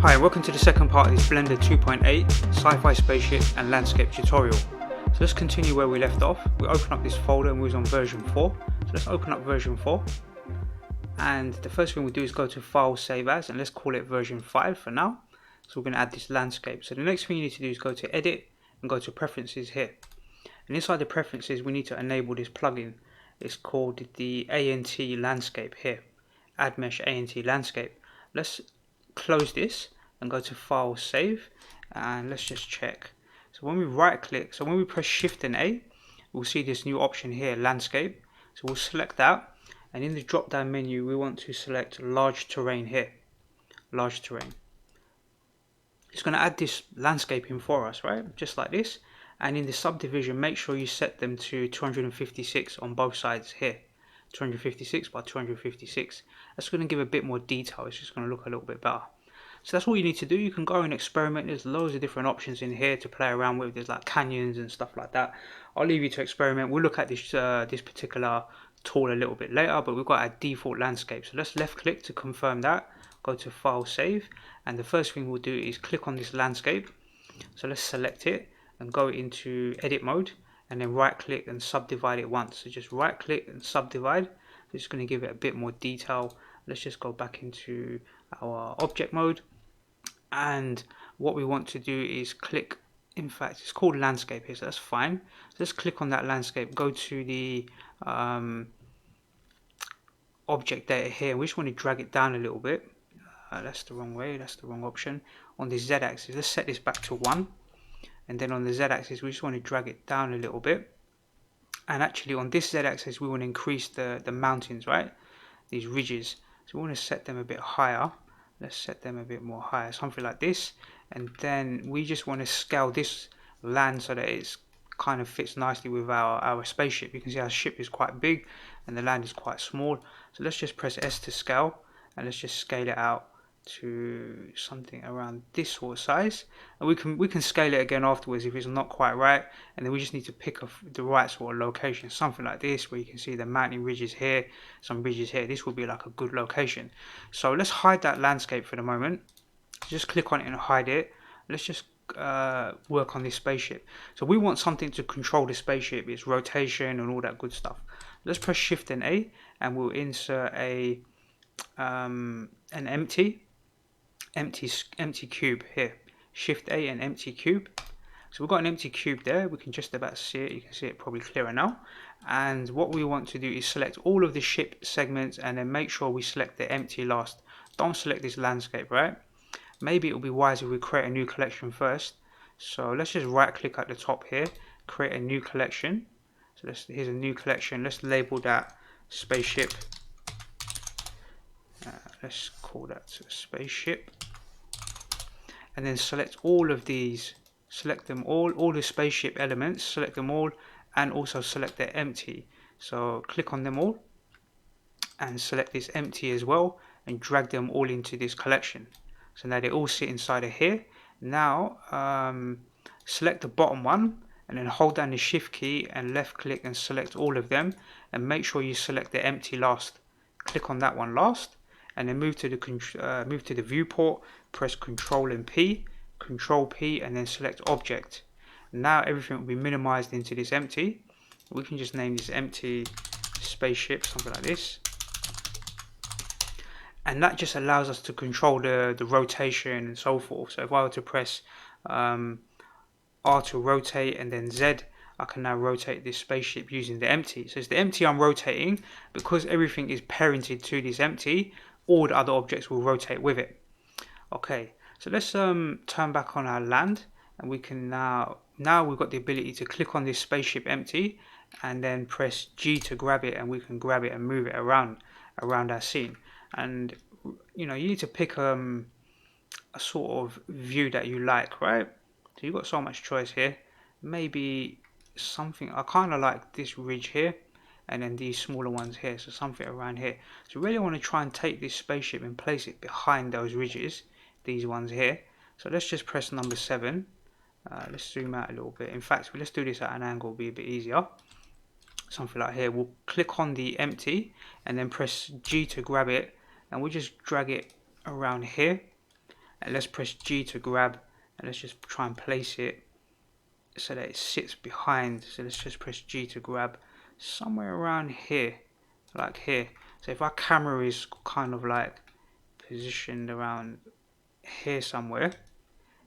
Hi, welcome to the second part of this Blender 2.8 sci-fi spaceship and landscape tutorial. So let's continue where we left off. We open up this folder and we was on version 4. So let's open up version 4. And the first thing we do is go to File, Save As, and let's call it version 5 for now. So we're going to add this landscape. So the next thing you need to do is go to Edit and go to Preferences here. And inside the Preferences we need to enable this plugin. It's called the ANT Landscape here. Add Mesh ANT Landscape. Let's close this and go to File, Save, and let's just check. So when we right click, so when we press Shift and A, we'll see this new option here, Landscape. So we'll select that, and in the drop down menu we want to select Large Terrain here. Large Terrain. It's going to add this landscaping for us, right? Just like this. And in the subdivision, make sure you set them to 256 on both sides here. 256 by 256. That's going to give a bit more detail. It's just going to look a little bit better. So that's all you need to do. You can go and experiment. There's loads of different options in here to play around with. There's like canyons and stuff like that. I'll leave you to experiment. We'll look at this this particular tool a little bit later, but we've got our default landscape. So let's left click to confirm that. Go to File, Save, and the first thing we'll do is click on this landscape. So let's select it and go into edit mode, and then right click and subdivide it once. So just right click and subdivide. It's going to give it a bit more detail. Let's just go back into our object mode, and what we want to do is click, in fact it's called landscape here, so that's fine. So let's click on that landscape, go to the object data here. We just want to drag it down a little bit. That's the wrong way, that's the wrong option. On the Z axis, let's set this back to 1, and then on the Z axis we just want to drag it down a little bit. And actually on this Z axis we want to increase the mountains, right, these ridges. So we want to set them a bit higher. Let's set them a bit more higher, something like this. And then we just want to scale this land so that it's kind of fits nicely with our spaceship. You can see our ship is quite big and the land is quite small. So let's just press S to scale, and let's just scale it out to something around this sort of size, and we can scale it again afterwards if it's not quite right, and then we just need to pick the right sort of location, something like this, where you can see the mountain ridges here, some ridges here. This will be like a good location. So let's hide that landscape for the moment. Just click on it and hide it. Let's just work on this spaceship. So we want something to control the spaceship, its rotation and all that good stuff. Let's press Shift and A, and we'll insert an empty cube here. Shift A and empty cube. So we've got an empty cube there. We can just about see it. You can see it probably clearer now. And what we want to do is select all of the ship segments, and then make sure we select the empty last. Don't select this landscape, right? Maybe it will be wise if we create a new collection first. So let's just right click at the top here, create a new collection. So here's a new collection. Let's label that spaceship. Let's call that spaceship, and then select all of these, select them all the spaceship elements, select them all, and also select the empty. So click on them all and select this empty as well, and drag them all into this collection. So now they all sit inside of here. Now select the bottom one, and then hold down the Shift key and left click and select all of them, and make sure you select the empty last. Click on that one last, and then move to the viewport, press Control and P, Control P, and then select Object. Now everything will be minimized into this empty. We can just name this empty spaceship, something like this. And that just allows us to control the rotation and so forth. So if I were to press R to rotate and then Z, I can now rotate this spaceship using the empty. So it's the empty I'm rotating. Because everything is parented to this empty, all the other objects will rotate with it. Okay, so let's turn back on our land, and we can now we've got the ability to click on this spaceship empty, and then press G to grab it, and we can grab it and move it around our scene. And you know, you need to pick a sort of view that you like, right? So you've got so much choice here. Maybe something, I kind of like this ridge here, and then these smaller ones here, so something around here. So really want to try and take this spaceship and place it behind those ridges, these ones here. So let's just press number 7. Let's zoom out a little bit. In fact, let's do this at an angle, be a bit easier. Something like here. We'll click on the empty and then press G to grab it, and we'll just drag it around here. and let's press G to grab, and let's just try and place it so that it sits behind. So let's just press G to grab somewhere around here, like here. So if our camera is kind of like positioned around here somewhere,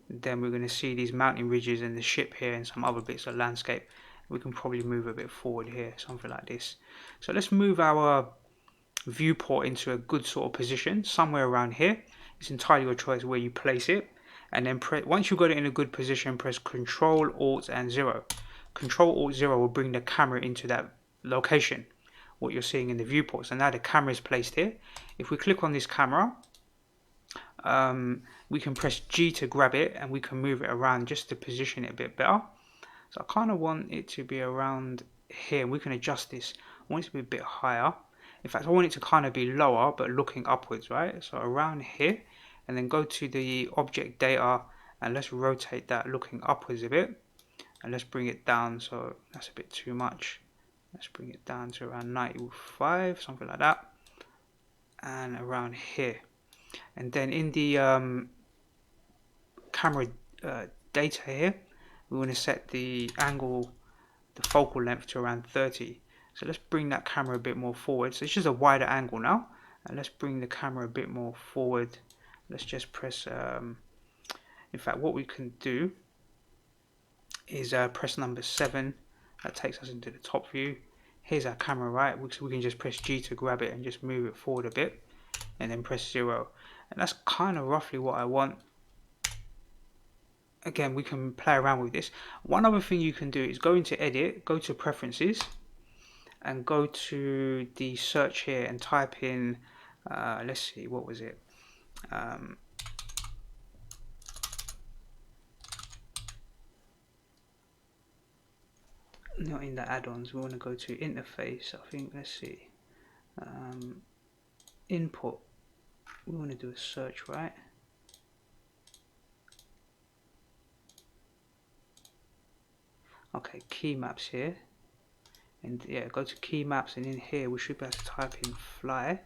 then we're going to see these mountain ridges and the ship here and some other bits of landscape. We can probably move a bit forward here, something like this. So let's move our viewport into a good sort of position, somewhere around here. It's entirely your choice where you place it. And then once you've got it in a good position, press Control, Alt, and 0. Control, Alt, 0 will bring the camera into that location, what you're seeing in the viewport. So now the camera is placed here. If we click on this camera, we can press G to grab it, and we can move it around just to position it a bit better. So I kind of want it to be around here. We can adjust this. I want it to be a bit higher. In fact, I want it to kind of be lower, but looking upwards, right? So around here, and then go to the object data, and let's rotate that looking upwards a bit. And let's bring it down, so that's a bit too much. Let's bring it down to around 95, something like that. And around here. And then in the camera data here, we want to set the angle, the focal length to around 30. So let's bring that camera a bit more forward. So it's just a wider angle now. And let's bring the camera a bit more forward. Let's just press, in fact, what we can do is press number 7. That takes us into the top view. Here's our camera, right? So we can just press G to grab it and just move it forward a bit. And then press 0. And that's kind of roughly what I want. Again, we can play around with this. One other thing you can do is go into Edit, go to Preferences, and go to the search here and type in, let's see, what was it? Not in the add-ons, we want to go to Interface, I think, let's see. Input, we want to do a search, right? Okay, key maps here, and yeah, go to key maps, and in here we should be able to type in fly.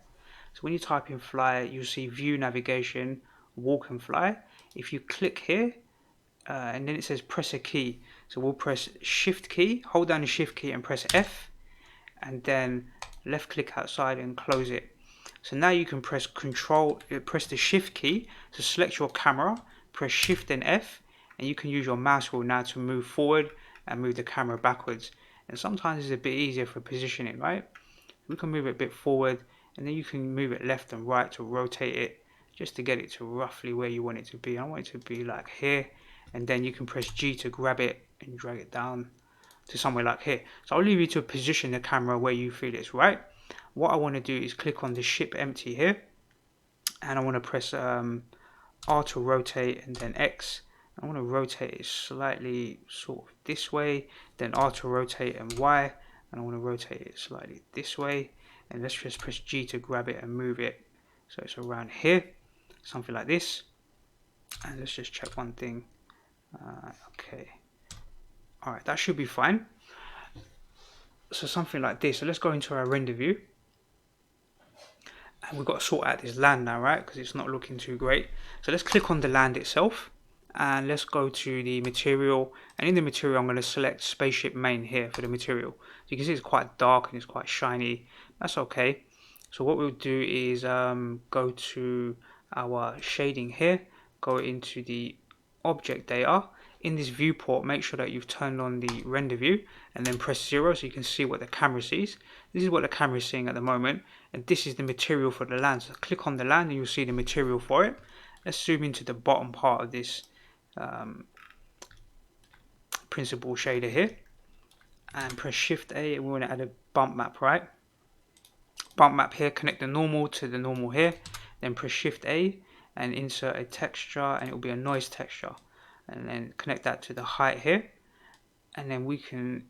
So when you type in fly, you'll see view navigation, walk and fly. If you click here, and then it says press a key, so we'll press shift key, hold down the shift key and press F, and then left click outside and close it. So now you can press press the shift key to select your camera, press shift and F, and you can use your mouse wheel now to move forward and move the camera backwards. And sometimes it's a bit easier for positioning, right? We can move it a bit forward, and then you can move it left and right to rotate it, just to get it to roughly where you want it to be. I want it to be like here, and then you can press G to grab it and drag it down to somewhere like here. So I'll leave you to position the camera where you feel it's right. What I want to do is click on the ship empty here, and I want to press R to rotate, and then X. I want to rotate it slightly sort of this way, then R to rotate, and Y, and I want to rotate it slightly this way, and let's just press G to grab it and move it so it's around here, something like this. And let's just check one thing. Okay, alright, that should be fine. So something like this. So let's go into our render view, and we've got to sort out this land now, right, because it's not looking too great. So let's click on the land itself, and let's go to the material, and in the material I'm going to select spaceship main here for the material. So you can see it's quite dark and it's quite shiny. That's okay. So what we'll do is go to our shading here, go into the object data. In this viewport, make sure that you've turned on the render view, and then press 0 so you can see what the camera sees. This is what the camera is seeing at the moment, and this is the material for the land. So click on the land and you'll see the material for it. Let's zoom into the bottom part of this principal shader here, and press Shift A, and we want to add a bump map, right? Bump map here, connect the normal to the normal here, then press Shift A and insert a texture, and it will be a noise texture, and then connect that to the height here, and then we can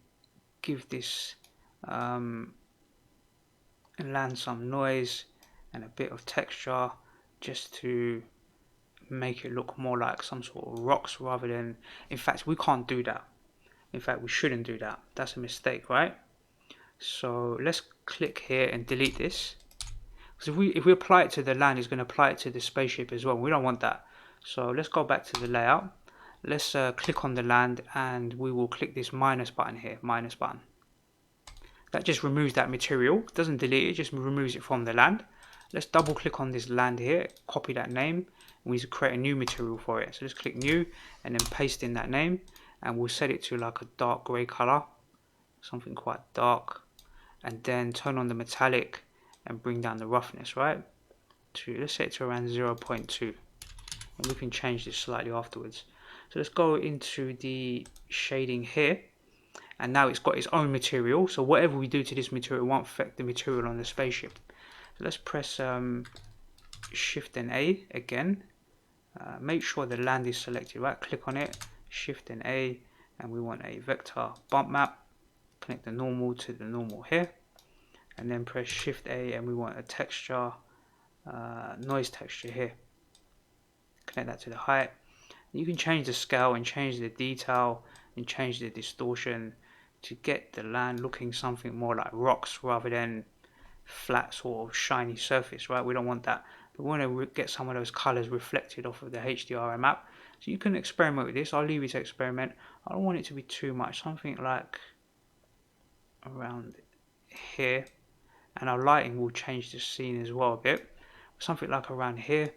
give this land some noise and a bit of texture just to make it look more like some sort of rocks rather than, in fact we can't do that, in fact we shouldn't do that, that's a mistake, right? So let's click here and delete this, because if we apply it to the land, it's going to apply it to the spaceship as well. We don't want that. So let's go back to the layout. Let's click on the land, and we will click this minus button here, minus button. That just removes that material, doesn't delete it, just removes it from the land. Let's double click on this land here, copy that name, and we need to create a new material for it. So let's click new and then paste in that name, and we'll set it to like a dark grey color, something quite dark, and then turn on the metallic and bring down the roughness, right? Let's set it to around 0.2, and we can change this slightly afterwards. So let's go into the shading here, and now it's got its own material, so whatever we do to this material won't affect the material on the spaceship. So let's press Shift and A again. Make sure the land is selected, right? Click on it, Shift and A, and we want a vector bump map. Connect the normal to the normal here, and then press Shift A, and we want a texture, noise texture here. Connect that to the height. You can change the scale and change the detail and change the distortion to get the land looking something more like rocks rather than flat sort of shiny surface, right? We don't want that. We want to get some of those colors reflected off of the HDRI map. So you can experiment with this. I'll leave you to experiment. I don't want it to be too much, something like around here, and our lighting will change the scene as well a bit. Something like around here,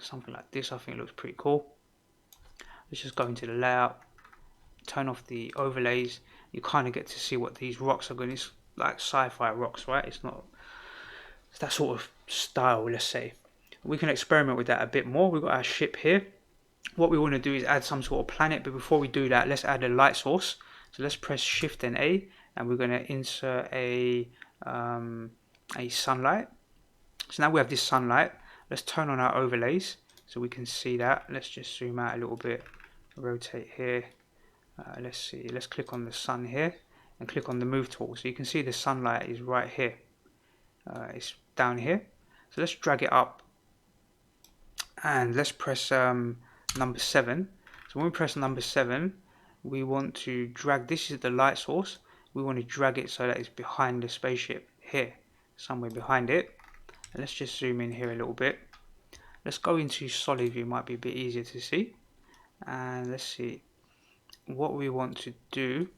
something like this, I think looks pretty cool. Let's just go into the layout, turn off the overlays. You kind of get to see what these rocks are going. It's like sci-fi rocks, right? It's that sort of style, let's say. We can experiment with that a bit more. We've got our ship here. What we want to do is add some sort of planet, but before we do that, let's add a light source. So let's press Shift and A, and we're going to insert a sunlight. So now we have this sunlight. Let's turn on our overlays so we can see that. Let's just zoom out a little bit, rotate here. Let's see, let's click on the sun here and click on the move tool. So you can see the sunlight is right here. It's down here. So let's drag it up and let's press number 7. So when we press number 7, we want to drag, this is the light source, we want to drag it so that it's behind the spaceship here, somewhere behind it. And let's just zoom in here a little bit. Let's go into solid view, might be a bit easier to see. And let's see, what we want to do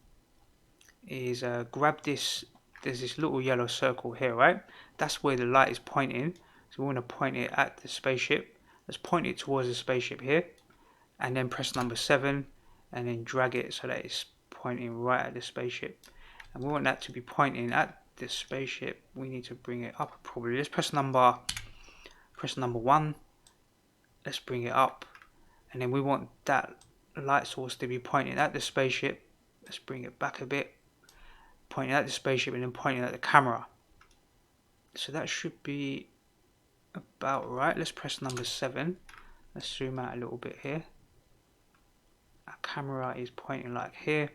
is grab this, there's this little yellow circle here, right? That's where the light is pointing. So we want to point it at the spaceship. Let's point it towards the spaceship here, and then press number 7 and then drag it so that it's pointing right at the spaceship. And we want that to be pointing at the spaceship. We need to bring it up probably. Let's press number 1. Let's bring it up, and then we want that light source to be pointing at the spaceship. Let's bring it back a bit, pointing at the spaceship and then pointing at the camera. So that should be about right. Let's press number 7. Let's zoom out a little bit here. Our camera is pointing like here.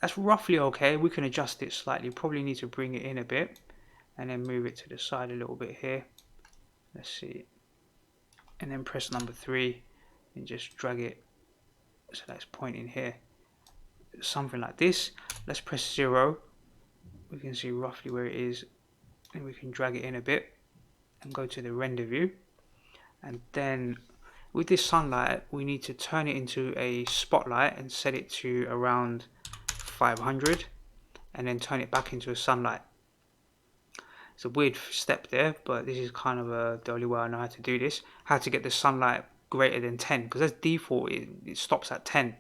That's roughly okay. We can adjust it slightly. Probably need to bring it in a bit and then move it to the side a little bit here. Let's see. And then press number 3 and just drag it so that's pointing here. Something like this. Let's press 0. We can see roughly where it is, and we can drag it in a bit and go to the render view. And then with this sunlight, we need to turn it into a spotlight and set it to around 500, and then turn it back into a sunlight. It's a weird step there, but this is kind of the only way I know how to do this. How to get the sunlight greater than 10, because as default it stops at 10.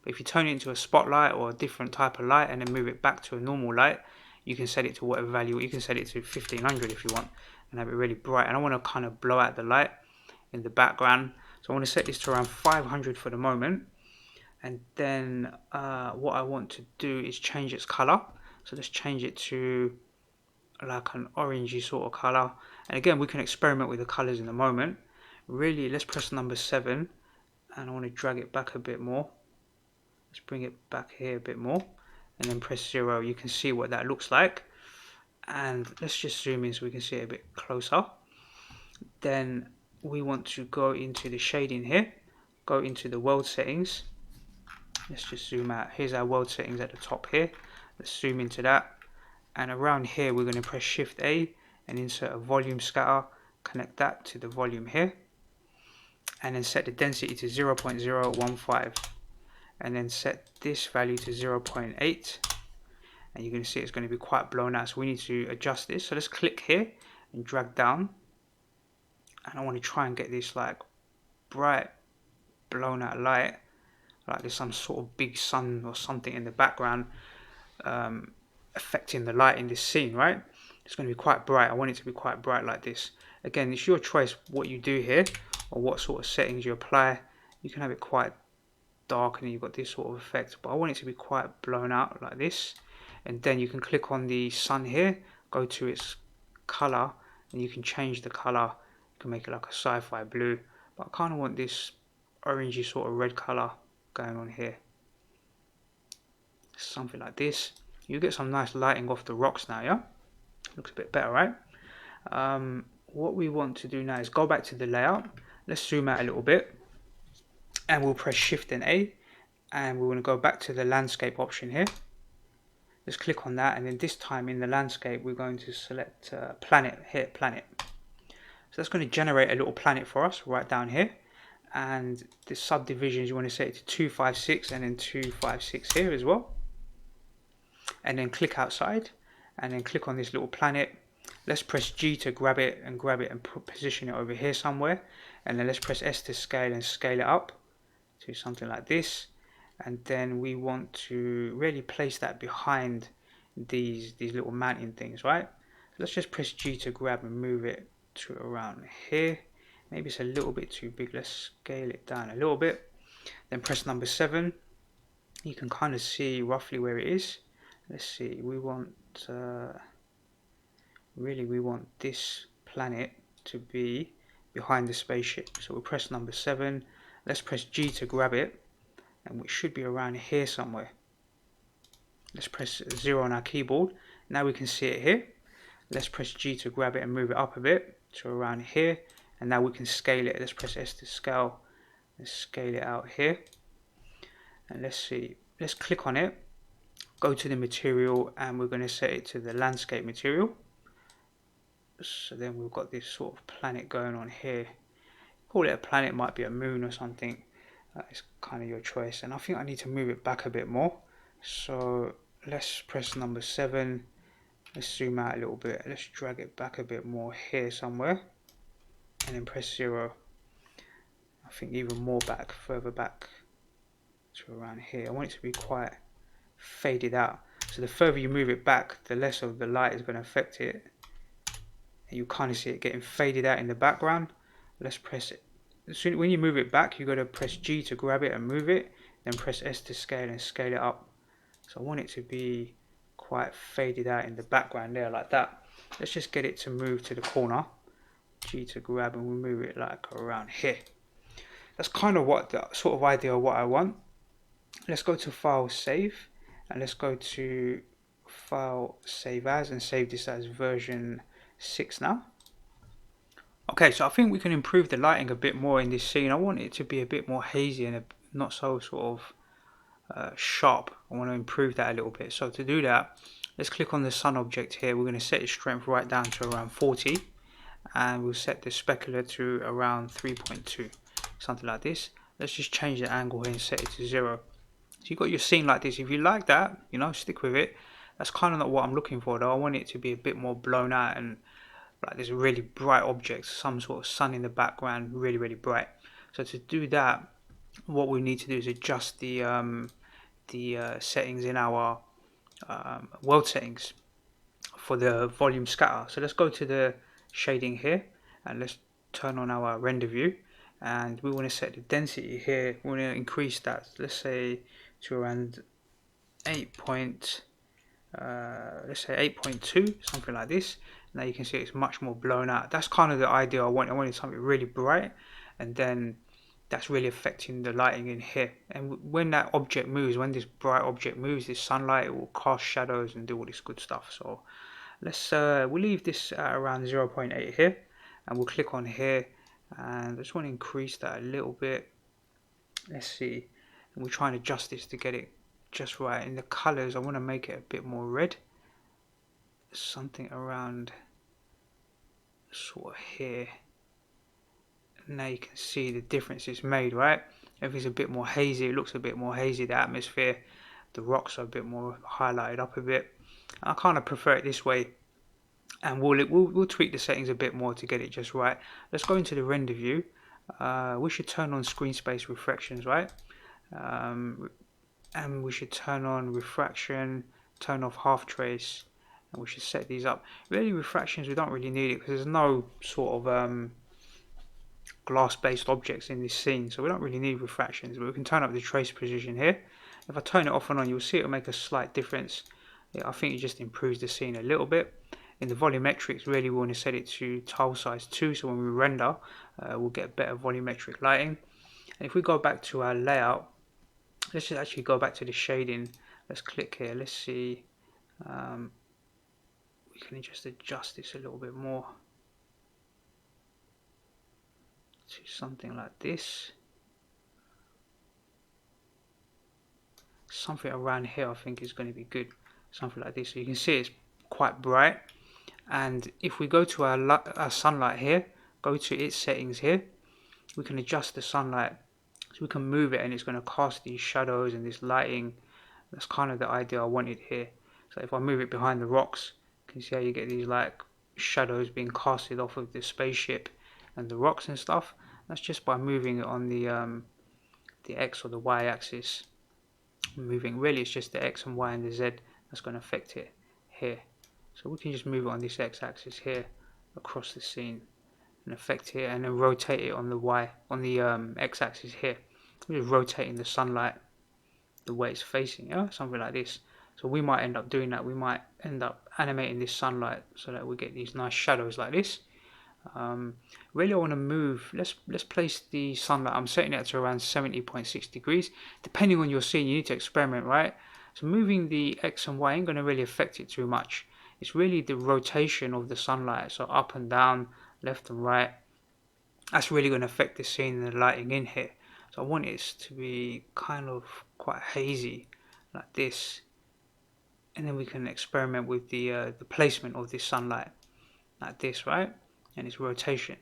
But if you turn it into a spotlight or a different type of light and then move it back to a normal light, you can set it to whatever value. You can set it to 1500 if you want and have it really bright. And I want to kind of blow out the light in the background, so I want to set this to around 500 for the moment. And then what I want to do is change its color. So let's change it to like an orangey sort of color. And again, we can experiment with the colors in a moment. Really, let's press number 7, and I want to drag it back a bit more. Let's bring it back here a bit more, and then press 0. You can see what that looks like. And let's just zoom in so we can see it a bit closer. Then we want to go into the shading here, go into the world settings. Let's just zoom out. Here's our world settings at the top here. Let's zoom into that, and around here we're going to press Shift A and insert a volume scatter, connect that to the volume here. and then set the density to 0.015, and then set this value to 0.8, and you're going to see it's going to be quite blown out, so we need to adjust this. So let's click here and drag down, and I want to try and get this like bright blown out light, like there's some sort of big sun or something in the background affecting the light in this scene, right? It's going to be quite bright. I want it to be quite bright like this. Again, it's your choice what you do here, or what sort of settings you apply. You can have it quite dark and you've got this sort of effect, but I want it to be quite blown out like this. And then you can click on the sun here, go to its color, and you can change the color. You can make it like a sci-fi blue, but I kind of want this orangey sort of red color going on here, something like this. You get some nice lighting off the rocks now, yeah? Looks a bit better, right? What we want to do now is go back to the layout. Let's zoom out a little bit, and we'll press Shift and A, and we're going to go back to the landscape option here. Let's click on that, and then this time in the landscape we're going to select planet here, planet. So that's going to generate a little planet for us right down here, and the subdivisions you want to set it to 256 and then 256 here as well, and then click outside and then click on this little planet. Let's press G to grab it and position it over here somewhere, and then let's press S to scale and scale it up to something like this. And then we want to really place that behind these little mountain things, right? Let's just press G to grab and move it to around here. Maybe it's a little bit too big. Let's scale it down a little bit. Then press number 7. You can kind of see roughly where it is. Let's see. We want we want this planet to be behind the spaceship. So we'll press number 7. Let's press G to grab it, and we should be around here somewhere. Let's press 0 on our keyboard. Now we can see it here. Let's press G to grab it and move it up a bit to around here, and now we can scale it. Let's press S to scale. Let's scale it out here, and let's see. Let's click on it, go to the material, and we're going to set it to the landscape material. So then we've got this sort of planet going on here. Call it a planet, might be a moon or something. It's kind of your choice, and I think I need to move it back a bit more. So let's press number 7. Let's zoom out a little bit. Let's drag it back a bit more here somewhere, and then press 0. I think even more back, further back to around here. I want it to be quite faded out. So the further you move it back, the less of the light is going to affect it. And you kind of see it getting faded out in the background. Let's press it. When you move it back, you got to press G to grab it and move it, then press S to scale and scale it up. So I want it to be quite faded out in the background there, like that. Let's just get it to move to the corner. G to grab, and we'll move it like around here. That's kind of what the sort of idea of what I want. Let's go to File, Save, and let's go to File, Save As, and save this as version 6 now. Okay, so I think we can improve the lighting a bit more in this scene. I want it to be a bit more hazy and not so sort of sharp. I want to improve that a little bit. So to do that, let's click on the sun object here. We're going to set its strength right down to around 40, and we'll set the specular to around 3.2, something like this. Let's just change the angle here and set it to 0. So you've got your scene like this. If you like that, you know, stick with it. That's kind of not what I'm looking for though. I want it to be a bit more blown out and like there's a really bright object, some sort of sun in the background, really, really bright. So to do that, what we need to do is adjust the settings in our world settings for the volume scatter. So let's go to the shading here, and let's turn on our render view, and we want to set the density here. We want to increase that, let's say to around 8.2, something like this. Now you can see it's much more blown out. That's kind of the idea I want. I wanted something really bright, and then that's really affecting the lighting in here. And when that object moves, when this bright object moves, this sunlight, it will cast shadows and do all this good stuff. So let's we'll leave this at around 0.8 here, and we'll click on here, and I just want to increase that a little bit. Let's see, and we'll try and adjust this to get it just right. In the colors, I want to make it a bit more red, something around sort of here, Now you can see the difference it's made, right? Everything's a bit more hazy, it looks a bit more hazy, the atmosphere, the rocks are a bit more highlighted up a bit. I kind of prefer it this way, and we'll tweak the settings a bit more to get it just right. Let's go into the render view. We should turn on screen space reflections, right? And we should turn on refraction, turn off half trace, and we should set these up. Really, refractions, we don't really need it because there's no sort of glass-based objects in this scene, so we don't really need refractions, but we can turn up the trace precision here. If I turn it off and on, you'll see it'll make a slight difference. I think it just improves the scene a little bit. In the volumetrics, really we want to set it to tile size 2, so when we render, we'll get better volumetric lighting. And if we go back to our layout, let's just actually go back to the shading. Let's click here. Let's see. We can just adjust this a little bit more to something like this. Something around here I think is going to be good. Something like this. So you can see it's quite bright. And if we go to our sunlight here, go to its settings here, we can adjust the sunlight. So we can move it and it's going to cast these shadows and this lighting. That's kind of the idea I wanted here. So if I move it behind the rocks, you can see how you get these like shadows being casted off of the spaceship and the rocks and stuff. That's just by moving it on the X or the Y axis. Moving, really it's just the X and Y and the Z that's going to affect it here. So we can just move it on this X axis here across the scene and affect here, and then rotate it on the Y, on the X axis here. We're just rotating the sunlight the way it's facing, yeah, something like this. So we might end up doing that. We might end up animating this sunlight so that we get these nice shadows like this. Really I want to move, let's place the sunlight, I'm setting it to around 70.6 degrees. Depending on your scene, you need to experiment, right? So moving the X and Y ain't going to really affect it too much. It's really the rotation of the sunlight, so up and down, left and right, that's really going to affect the scene and the lighting in here. So I want it to be kind of quite hazy like this, and then we can experiment with the placement of this sunlight like this, right? And its rotation.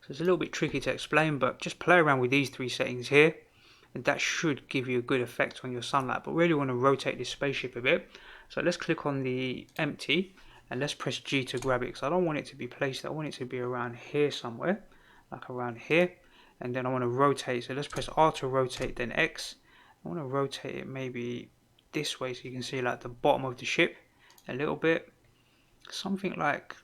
So it's a little bit tricky to explain, but just play around with these three settings here and that should give you a good effect on your sunlight. But really want to rotate this spaceship a bit. So let's click on the empty and let's press G to grab it, because I don't want it to be placed, I want it to be around here somewhere, like around here. And then I want to rotate, so let's press R to rotate, then X. I want to rotate it maybe this way so you can see like the bottom of the ship a little bit, something like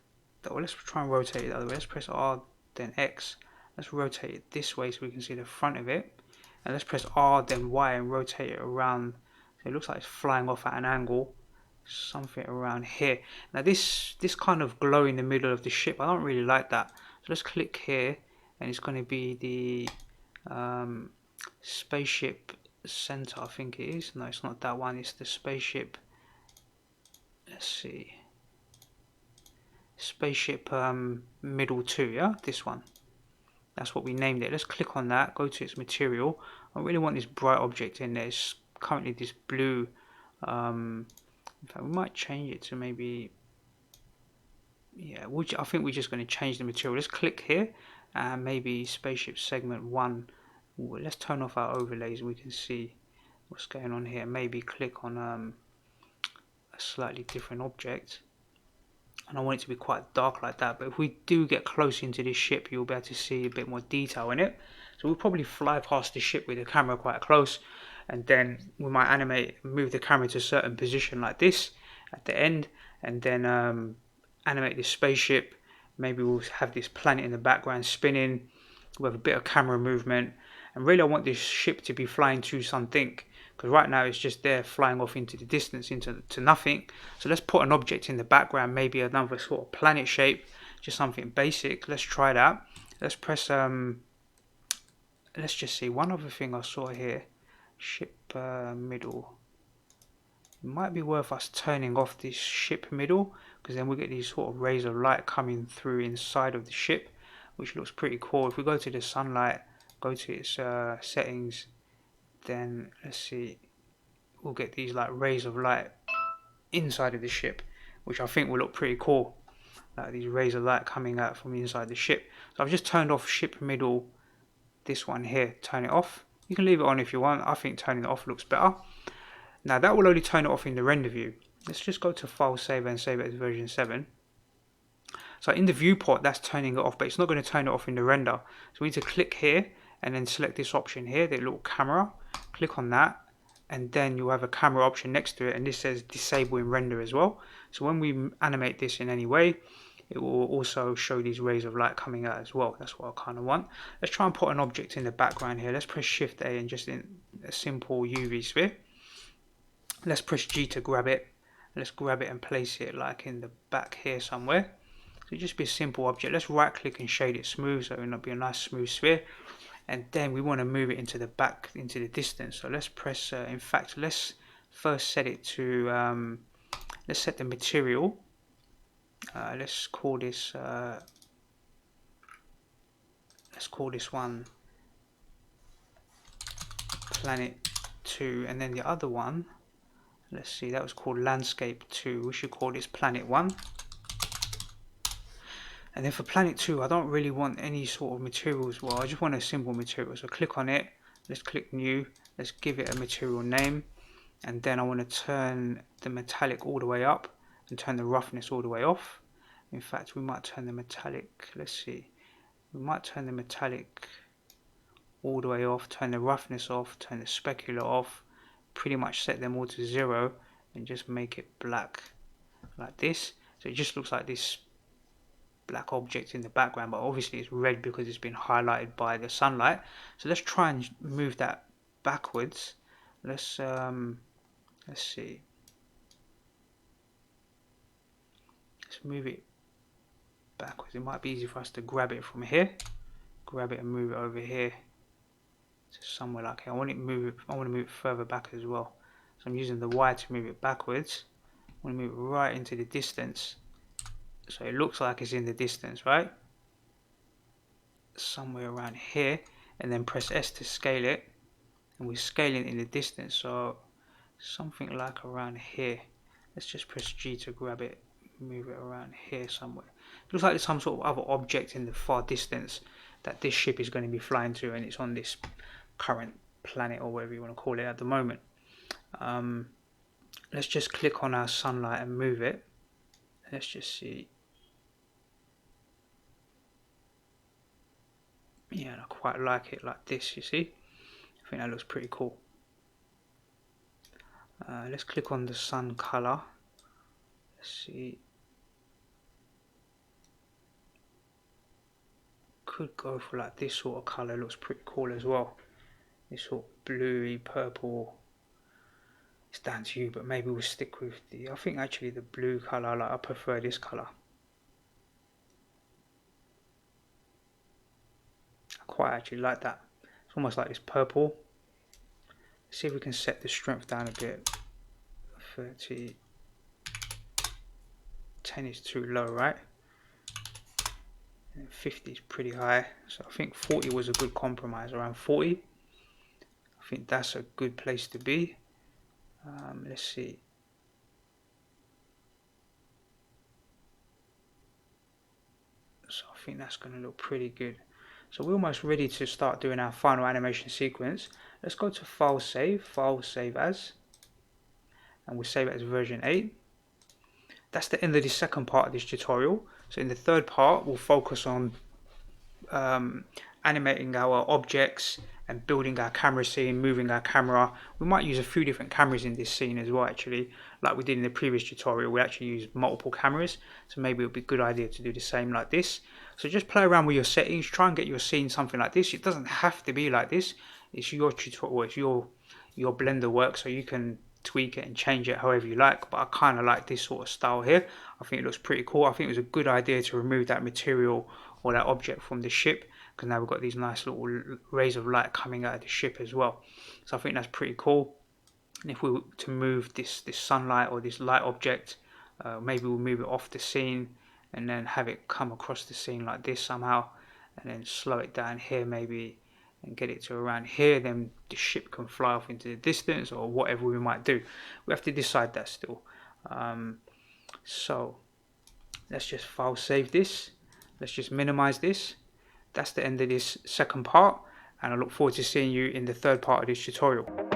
that. Well, let's try and rotate it the other way. Let's press R then X, let's rotate it this way so we can see the front of it, and let's press R then Y and rotate it around so it looks like it's flying off at an angle, something around here. Now this kind of glow in the middle of the ship, I don't really like that, so let's click here and it's going to be the spaceship center, I think it is. No, it's not that one, it's the spaceship, let's see, spaceship middle 2, yeah, this one, that's what we named it. Let's click on that, go to its material. I really want this bright object in there. It's currently this blue, in fact we might change it to maybe, yeah, I think we're just going to change the material. Let's click here and maybe spaceship segment 1. Let's turn off our overlays, we can see what's going on here. Maybe click on a slightly different object, and I want it to be quite dark like that. But if we do get close into this ship, you'll be able to see a bit more detail in it. So we'll probably fly past the ship with the camera quite close, and then we might animate, move the camera to a certain position like this at the end, and then animate this spaceship. Maybe we'll have this planet in the background spinning. We'll have a bit of camera movement, and really I want this ship to be flying to something, because right now it's just there flying off into the distance, into nothing. So let's put an object in the background, maybe another sort of planet shape, just something basic. Let's try that. Let's press let's just see, one other thing I saw here, ship middle. It might be worth us turning off this ship middle, because then we get these sort of rays of light coming through inside of the ship, which looks pretty cool. If we go to the sunlight, go to its settings, then let's see, we'll get these like rays of light inside of the ship, which I think will look pretty cool. like these rays of light coming out from inside the ship. So I've just turned off ship middle, this one here, turn it off. You can leave it on if you want. I think turning it off looks better. Now that will only turn it off in the render view. Let's just go to File Saver and save it as version 7. So in the viewport, that's turning it off, but it's not going to turn it off in the render. So we need to click here and then select this option here, the little camera. Click on that, and then you'll have a camera option next to it, and this says disable in render as well. So when we animate this in any way, it will also show these rays of light coming out as well. That's what I kind of want. Let's try and put an object in the background here. Let's press Shift A and just in a simple UV sphere. Let's press G to grab it. Let's grab it and place it like in the back here somewhere. So just be a simple object. Let's right click and shade it smooth so it'll be a nice smooth sphere. And then we want to move it into the back, into the distance. So let's press, in fact, let's first set it to, let's set the material. Let's call this one Planet 2, and then the other one, let's see, that was called Landscape 2. We should call this Planet 1. And then for Planet 2, I don't really want any sort of materials. Well, I just want a simple material. So click on it. Let's click New. Let's give it a material name. And then I want to turn the metallic all the way up and turn the roughness all the way off. In fact, we might turn the metallic, let's see. We might turn the metallic all the way off, turn the roughness off, turn the specular off. Pretty much set them all to 0 and just make it black like this. So it just looks like this black object in the background, but obviously it's red because it's been highlighted by the sunlight. So let's try and move that backwards. Let's see. Let's move it backwards. It might be easy for us to grab it from here. Grab it and move it over here to somewhere like here. I want to move it further back as well. So I'm using the Y to move it backwards. I want to move it right into the distance. So it looks like it's in the distance, right? Somewhere around here, and then press S to scale it, and we're scaling in the distance, so something like around here. Let's just press G to grab it, move it around here somewhere. It looks like there's some sort of other object in the far distance that this ship is going to be flying to, and it's on this current planet or whatever you want to call it at the moment. Let's just click on our sunlight and move it. Let's just see. Yeah, I quite like it like this, you see. I think that looks pretty cool. Let's click on the sun color. Let's see. Could go for like this sort of color, looks pretty cool as well. This sort of bluey purple. It's down to you, but maybe we'll stick with I think actually the blue color, like I prefer this color. Quite actually like that. It's almost like this purple. Let's see if we can set the strength down a bit. 30. 10 is too low, right? And 50 is pretty high. So I think 40 was a good compromise, around 40. I think that's a good place to be. Let's see. So I think that's going to look pretty good. So we're almost ready to start doing our final animation sequence. Let's go to File Save As, and we'll save it as version 8. That's the end of the second part of this tutorial. So in the third part, we'll focus on animating our objects and building our camera scene, moving our camera. We might use a few different cameras in this scene as well, actually. Like we did in the previous tutorial, we actually used multiple cameras. So maybe it would be a good idea to do the same like this. So just play around with your settings, try and get your scene something like this. It doesn't have to be like this. It's your tutorial, it's your Blender work, so you can tweak it and change it however you like. But I kind of like this sort of style here. I think it looks pretty cool. I think it was a good idea to remove that material or that object from the ship, because now we've got these nice little rays of light coming out of the ship as well. So I think that's pretty cool. And if we were to move this sunlight or this light object, maybe we'll move it off the scene and then have it come across the scene like this somehow, and then slow it down here maybe and get it to around here, then the ship can fly off into the distance or whatever we might do. We have to decide that still. So Let's just file save this. Let's just minimize this. That's the end of this second part, and I look forward to seeing you in the third part of this tutorial.